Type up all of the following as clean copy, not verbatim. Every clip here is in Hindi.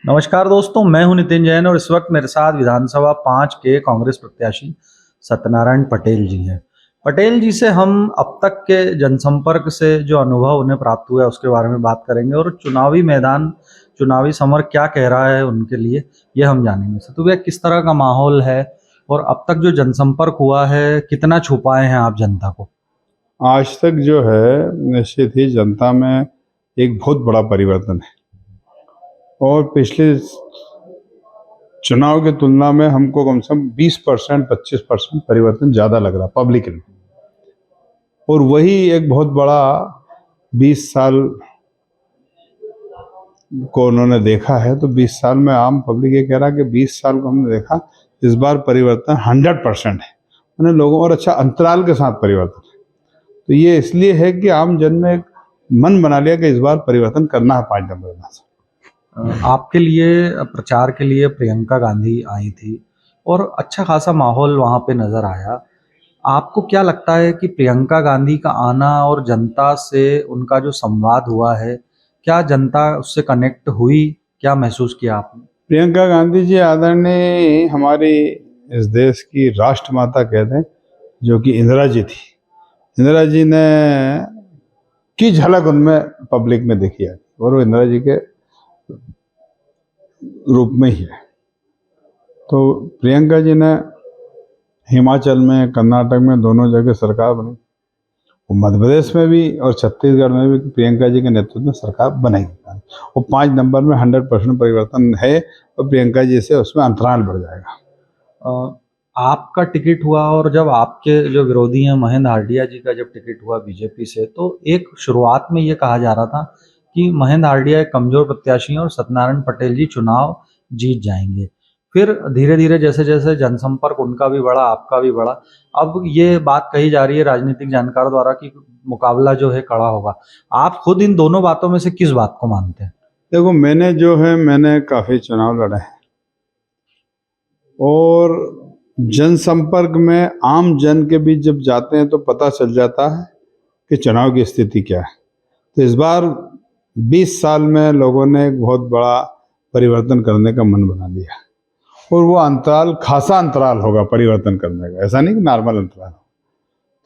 नमस्कार दोस्तों, मैं हूं नितिन जैन और इस वक्त मेरे साथ विधानसभा 5 के कांग्रेस प्रत्याशी सत्यनारायण पटेल जी हैं। पटेल जी से हम अब तक के जनसंपर्क से जो अनुभव उन्हें प्राप्त हुआ है उसके बारे में बात करेंगे और चुनावी मैदान, चुनावी समर क्या कह रहा है उनके लिए, ये हम जानेंगे। सतु भैया, किस तरह का माहौल है और अब तक जो जनसंपर्क हुआ है कितना छू पाए हैं आप जनता को? आज तक जो है निश्चित ही जनता में एक बहुत बड़ा परिवर्तन है और पिछले चुनाव की तुलना में हमको कम से कम 20% 25% परिवर्तन ज़्यादा लग रहा पब्लिक में। और वही एक बहुत बड़ा 20 साल को उन्होंने देखा है, तो 20 साल में आम पब्लिक ये कह रहा है कि 20 साल को हमने देखा, इस बार परिवर्तन 100% है उन्हें लोगों, और अच्छा अंतराल के साथ परिवर्तन है। तो ये इसलिए है कि आम जन ने एक मन बना लिया कि इस बार परिवर्तन करना है 5 नंबर में। आपके लिए प्रचार के लिए प्रियंका गांधी आई थी और अच्छा खासा माहौल वहां पे नजर आया। आपको क्या लगता है कि प्रियंका गांधी का आना और जनता से उनका जो संवाद हुआ है, क्या जनता उससे कनेक्ट हुई? क्या महसूस किया आपने? प्रियंका गांधी जी आदरणीय हमारी इस देश की राष्ट्रमाता कहते हैं, जो कि इंदिरा जी थी। इंदिरा जी ने की झलक उनमें पब्लिक में देखी है और वो इंदिरा जी के रूप में ही है। तो प्रियंका जी ने हिमाचल में, कर्नाटक में दोनों जगह सरकार बनी, और मध्य प्रदेश में भी और छत्तीसगढ़ में भी प्रियंका जी के नेतृत्व में सरकार बनेगी। वो 5 नंबर में 100% परिवर्तन है और प्रियंका जी से उसमें अंतराल बढ़ जाएगा। अ, आपका टिकट हुआ और जब आपके जो विरोधी हैं महेंद्र हार्डिया जी का जब टिकट हुआ बीजेपी से, तो एक शुरुआत में ये कहा जा रहा था कि महेंद्र हार्डिया एक कमजोर प्रत्याशी हैं और सत्यनारायण पटेल जी चुनाव जीत जाएंगे। फिर धीरे धीरे जैसे जैसे जनसंपर्क उनका भी बढ़ा, आपका भी बढ़ा, अब ये बात कही जा रही है राजनीतिक जानकार द्वारा कि मुकाबला जो है कड़ा होगा। आप खुद इन दोनों बातों में से किस बात को मानते हैं? देखो, मैंने काफ़ी चुनाव लड़े हैं और जनसंपर्क में आम जन के बीच जब जाते हैं तो पता चल जाता है कि चुनाव की स्थिति क्या है। तो इस बार 20 साल में लोगों ने एक बहुत बड़ा परिवर्तन करने का मन बना लिया और वो अंतराल, खासा अंतराल होगा परिवर्तन करने का, ऐसा नहीं कि नॉर्मल अंतराल।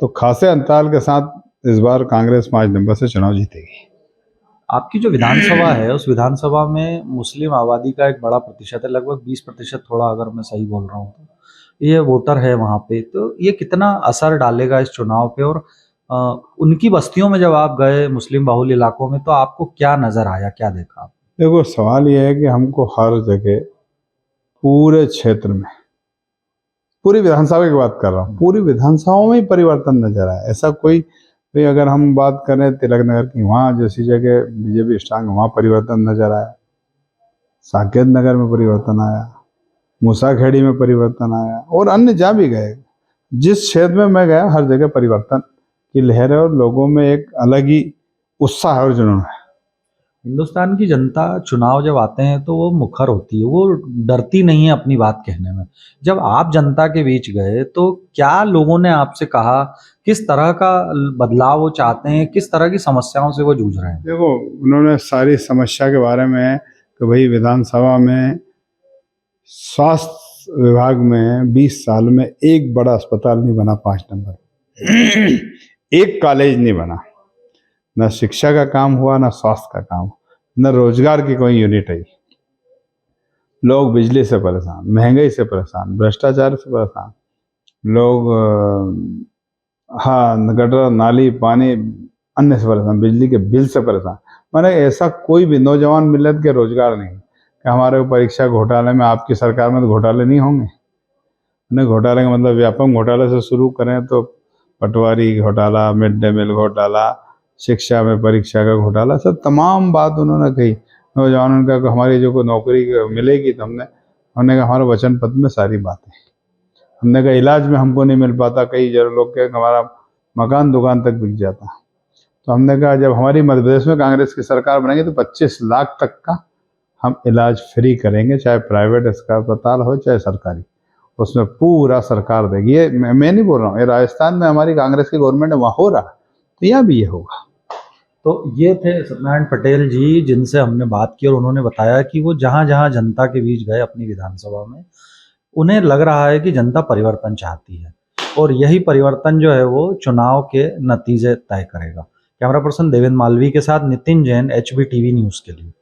तो खासे अंतराल के साथ इस बार कांग्रेस 5 नंबर से चुनाव जीतेगी। आपकी जो विधानसभा है उस विधानसभा में मुस्लिम आबादी का एक बड़ा प्रतिशत है, लगभग 20%, थोड़ा अगर मैं सही बोल रहा हूँ तो ये वोटर है वहाँ पे। तो ये कितना असर डालेगा इस चुनाव पे? और अ, उनकी बस्तियों में जब आप गए मुस्लिम बाहुल इलाकों में, तो आपको क्या नजर आया, क्या देखा आप? देखो, सवाल ये है कि हमको हर जगह, पूरे क्षेत्र में, पूरी विधानसभा की बात कर रहा हूँ, पूरी विधानसभाओं में ही परिवर्तन नजर आया। ऐसा कोई भी, अगर हम बात करें तिलक नगर की, वहाँ जैसी जगह बीजेपी स्ट्रांग, वहाँ परिवर्तन नजर आया। साकेत नगर में परिवर्तन आया, मूसाखेड़ी में परिवर्तन आया, और अन्य जहाँ भी गए, जिस क्षेत्र में मैं गया, हर जगह परिवर्तन की लहर है और लोगों में एक अलग ही उत्साह और जुनून है। हिंदुस्तान की जनता चुनाव जब आते हैं तो वो मुखर होती है, वो डरती नहीं है अपनी बात कहने में। जब आप जनता के बीच गए तो क्या लोगों ने आपसे कहा? किस तरह का बदलाव वो चाहते हैं? किस तरह की समस्याओं से वो जूझ रहे हैं? देखो, उन्होंने सारी समस्या के बारे में कि भाई विधानसभा में स्वास्थ्य विभाग में 20 साल में एक बड़ा अस्पताल नहीं बना 5 नंबर एक कॉलेज नहीं बना, न शिक्षा का काम हुआ, न स्वास्थ्य का काम, न रोजगार की कोई यूनिट आई। लोग बिजली से परेशान, महंगाई से परेशान, भ्रष्टाचार से परेशान लोग, हाँ, गटर नाली पानी अन्य से परेशान, बिजली के बिल से परेशान। माने ऐसा कोई भी नौजवान मिलत के रोजगार नहीं कि हमारे परीक्षा घोटाले में, आपकी सरकार में तो घोटाले नहीं होंगे। नहीं, घोटाले का मतलब व्यापक घोटाले से शुरू करें तो पटवारी घोटाला, मिड डे मील घोटाला, शिक्षा में परीक्षा का घोटाला, सब तमाम बात उन्होंने कही। नौजवानों का हमारी जो को नौकरी मिलेगी, तो हमने कहा हमारे वचन पत्र में सारी बातें। हमने कहा इलाज में हमको नहीं मिल पाता, कई जरूर लोग के हमारा मकान दुकान तक बिक जाता। तो हमने कहा जब हमारी मध्य प्रदेश में कांग्रेस की सरकार बनेगी तो 25 लाख तक का हम इलाज फ्री करेंगे, चाहे प्राइवेट अस्पताल हो चाहे सरकारी, उसमें पूरा सरकार देगी। ये मैं नहीं बोल रहा हूँ, ये राजस्थान में हमारी कांग्रेस की गवर्नमेंट है, वहाँ हो रहा, तो यहाँ भी ये होगा। तो ये थे सत्यनारायण पटेल जी, जिनसे हमने बात की और उन्होंने बताया कि वो जहाँ जहाँ जनता के बीच गए अपनी विधानसभा में, उन्हें लग रहा है कि जनता परिवर्तन चाहती है और यही परिवर्तन जो है वो चुनाव के नतीजे तय करेगा। कैमरा पर्सन देवेंद्र मालवी के साथ नितिन जैन, HBTV न्यूज़ के लिए।